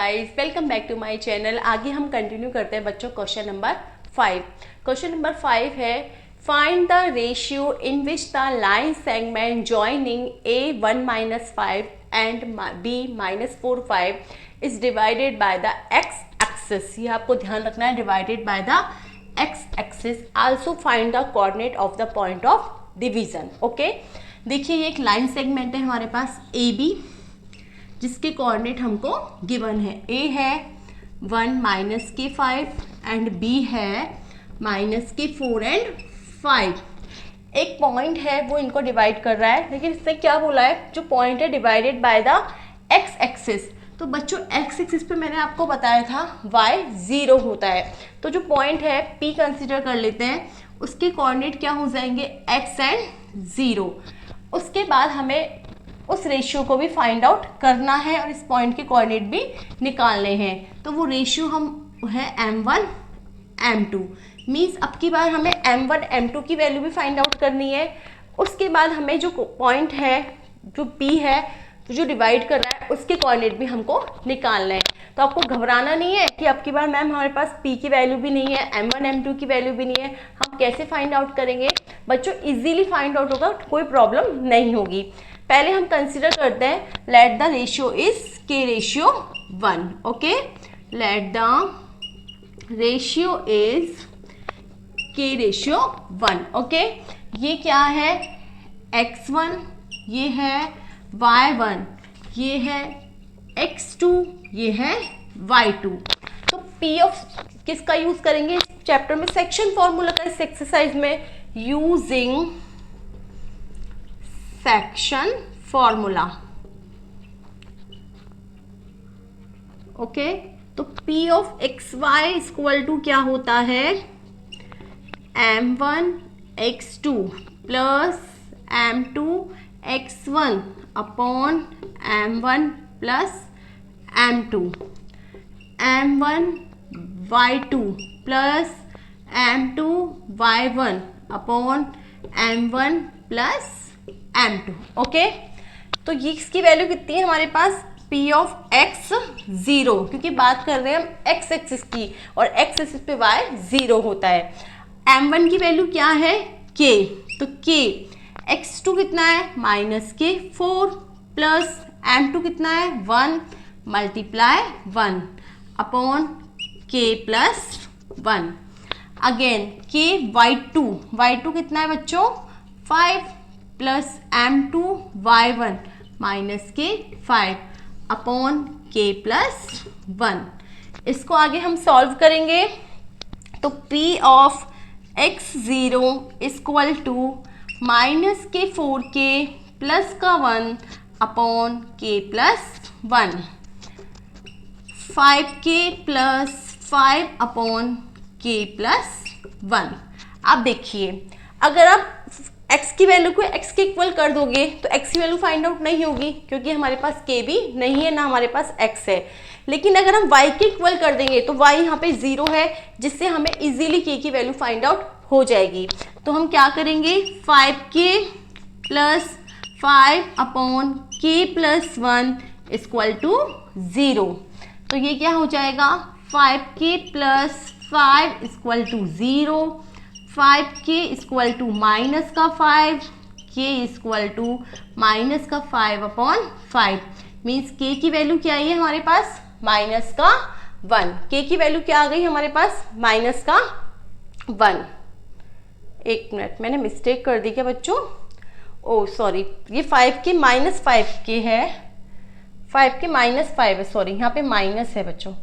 Guys, welcome back to my channel. आगे हम continue करते हैं बच्चों क्वेश्चन नंबर 5। क्वेश्चन नंबर 5 है find the ratio in which the line segment joining A1-5 and B-4-5 is divided by the x axis. ये आपको ध्यान रखना है, divided by the x axis. Also find the coordinate of the point of division. Okay, देखिए ये एक line segment है हमारे पास AB, जिसके कोऑर्डिनेट हमको गिवन है। A है 1 - k5 एंड B है -k4 एंड 5। एक पॉइंट है वो इनको डिवाइड कर रहा है, लेकिन इसने क्या बोला है, जो पॉइंट है divided by the x axis. तो बच्चों एक्स एक्सिस पे मैंने आपको बताया था y 0 होता है। तो जो पॉइंट है P कंसिडर कर लेते हैं, उसके कोऑर्डिनेट क्या हो जाएंगे x एंड 0। उसके बाद हमें उस रेशियो को भी फाइंड आउट करना है और इस पॉइंट के कोऑर्डिनेट भी निकालने हैं। तो वो रेशियो हम है m1 m2। मीन्स अब की बार हमें m1 m2 की वैल्यू भी फाइंड आउट करनी है। उसके बाद हमें जो पॉइंट है, जो P है, तो जो डिवाइड कर रहा है, उसके कोऑर्डिनेट भी हमको निकालना है। तो आपको घबराना नहीं है कि अब की बार मैम हमारे पास P की वैल्यू भी नहीं है, m1 m2 की वैल्यू भी नहीं है, हम कैसे फाइंड आउट करेंगे। बच्चों इजीली फाइंड आउट होगा, कोई प्रॉब्लम नहीं होगी। पहले हम कंसीडर करते हैं, let the ratio is k ratio 1। Okay, let the ratio is k ratio 1। Okay, ये क्या है x1, ये है y1, ये है x2, ये है y2। तो p ऑफ किसका यूज करेंगे इस चैप्टर में, सेक्शन फॉर्मूला का, इस एक्सरसाइज में यूजिंग सेक्शन फॉर्मूला। ओके, तो P of XY equal to क्या होता है, m1 x2 plus m2 x1 upon m1 plus m2, m1 y2 plus m2 y1 upon m1 plus m2। Okay, तो ये इसकी वैल्यू कितनी है हमारे पास, P ऑफ x 0, क्योंकि बात कर रहे हैं हम x एक्सिस की और x एक्सिस पे y 0 होता है। m1 की वैल्यू क्या है k, तो k x2 कितना है -k4 प्लस m2 कितना है 1 multiply 1 upon k plus 1। Again k y2 कितना है बच्चों 5 प्लस m2 y1 माइनस के 5 अपॉन k प्लस 1। इसको आगे हम सॉल्व करेंगे, तो P of x0 equal to -k4k plus का 1 upon k plus 1, 5k plus 5 upon k plus 1। अब देखिए, अगर आप x की वैल्यू को x के इक्वल कर दोगे तो x की वैल्यू फाइंड आउट नहीं होगी, क्योंकि हमारे पास k भी नहीं है, ना हमारे पास x है। लेकिन अगर हम y के इक्वल कर देंगे तो y यहाँ पे 0 है, जिससे हमें इजीली k की वैल्यू फाइंड आउट हो जाएगी। तो हम क्या करेंगे, 5k plus 5 upon k plus 1 equal to 0। तो ये क्या हो जाएगा, 5k plus 5 equal to 0, 5k equal to minus का 5, k इक्वल टू माइनस का 5 अपॉन 5। मीन्स k की वैल्यू क्या आई है हमारे पास, माइनस का 1। k की वैल्यू क्या आ गई हमारे पास, माइनस का 1। एक मिनट, मैंने मिस्टेक कर दी क्या बच्चों, ओ सॉरी, ये 5k माइनस 5k है, 5k माइनस 5 है, सॉरी यहाँ पे माइनस है बच्चों,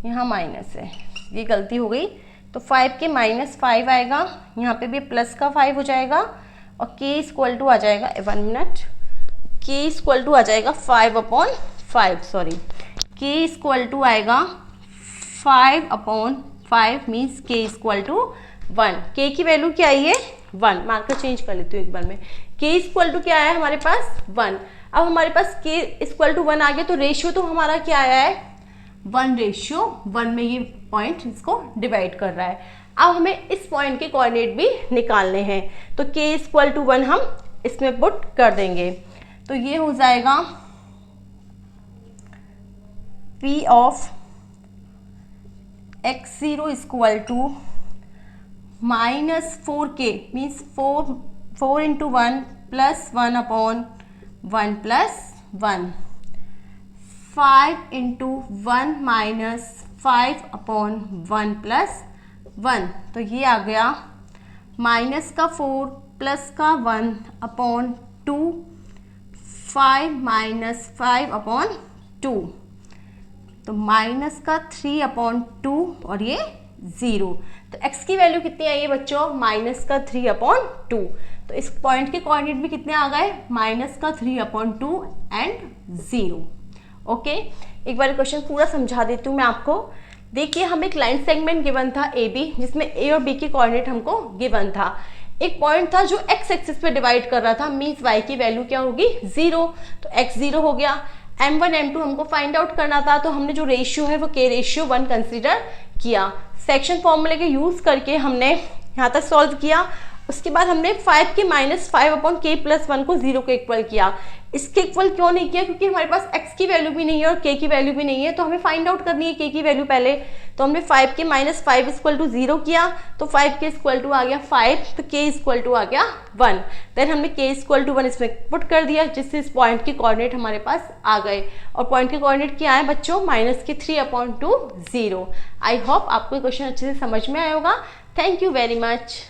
यहाँ माइनस है, ये गलती हो गई। तो 5k माइनस 5 आएगा, यहाँ पे भी प्लस का 5 हो जाएगा और k इक्वल टू आ जाएगा 1 मिनट, k इक्वल टू आ जाएगा 5 upon 5, sorry k equal to आएगा 5 upon 5, means k equal to 1। k की वैल्यू क्या आई है 1, मार्कर चेंज कर लेती हूँ एक बार में। k इक्वल टू क्या आया हमारे पास 1। अब हमारे पास k इक्वल टू 1 आ गया, तो रेशियो तो हमारा क्या आया है 1:1 में, ये पॉइंट इसको डिवाइड कर रहा है। अब हमें इस पॉइंट के कोऑर्डिनेट भी निकालने हैं, तो k इक्वल टू 1 हम इसमें पुट कर देंगे। तो ये हो जाएगा P of x0 is equal to minus 4k means 4 into 1 plus 1 upon 1 plus 1, 5 into 1 minus 5 upon 1 plus 1, तो ये आ गया माइनस का 4 प्लस का 1 अपॉन 2, 5 माइनस 5 अपॉन 2, तो माइनस का 3 अपॉन 2 और ये 0। तो x की वैल्यू कितनी आई है बच्चों, माइनस का 3 अपॉन 2। तो इस पॉइंट के कोऑर्डिनेट भी कितने आ गए, माइनस का 3 अपॉन 2 एंड 0। ओके, एक बार क्वेश्चन पूरा समझा देती हूँ मैं आपको। देखिए हमें एक लाइन सेगमेंट गिवन था ए बी, जिसमें ए और बी के कोऑर्डिनेट हमको गिवन था। एक पॉइंट था जो एक्स एक्सिस पे डिवाइड कर रहा था, मीन्स वाई की वैल्यू क्या होगी, 0, तो एक्स 0 हो गया। m1 m2 हमको फाइंड आउट करना था, तो हमने जो रेशियो है वो k रेशियो 1 कंसिडर किया। सेक्शन फॉर्मूले के यूज करके हमने यहाँ तक सॉल्व किया। उसके बाद हमने 5 के माइनस 5 अपॉन k प्लस 1 को 0 के इक्वल किया। इसके इक्वल क्यों नहीं किया, क्योंकि हमारे पास x की वैल्यू भी नहीं है और k की वैल्यू भी नहीं है, तो हमें फाइंड आउट करनी है k की वैल्यू पहले। तो हमने 5 के माइनस 5 इक्वल टू 0 किया, तो 5 के इक्वल टू आ गया 5, तो k इक्वल टू आ गया 1। देन हमने k इक्वल टू 1 इसमें पुट कर दिया, जिससे इस पॉइंट के कोऑर्डिनेट हमारे पास आ गए। और पॉइंट के कोऑर्डिनेट क्या है बच्चों, माइनस के 3 अपॉन 2, 0। आई होप आपको क्वेश्चन अच्छे से समझ में आया होगा। Thank you very much.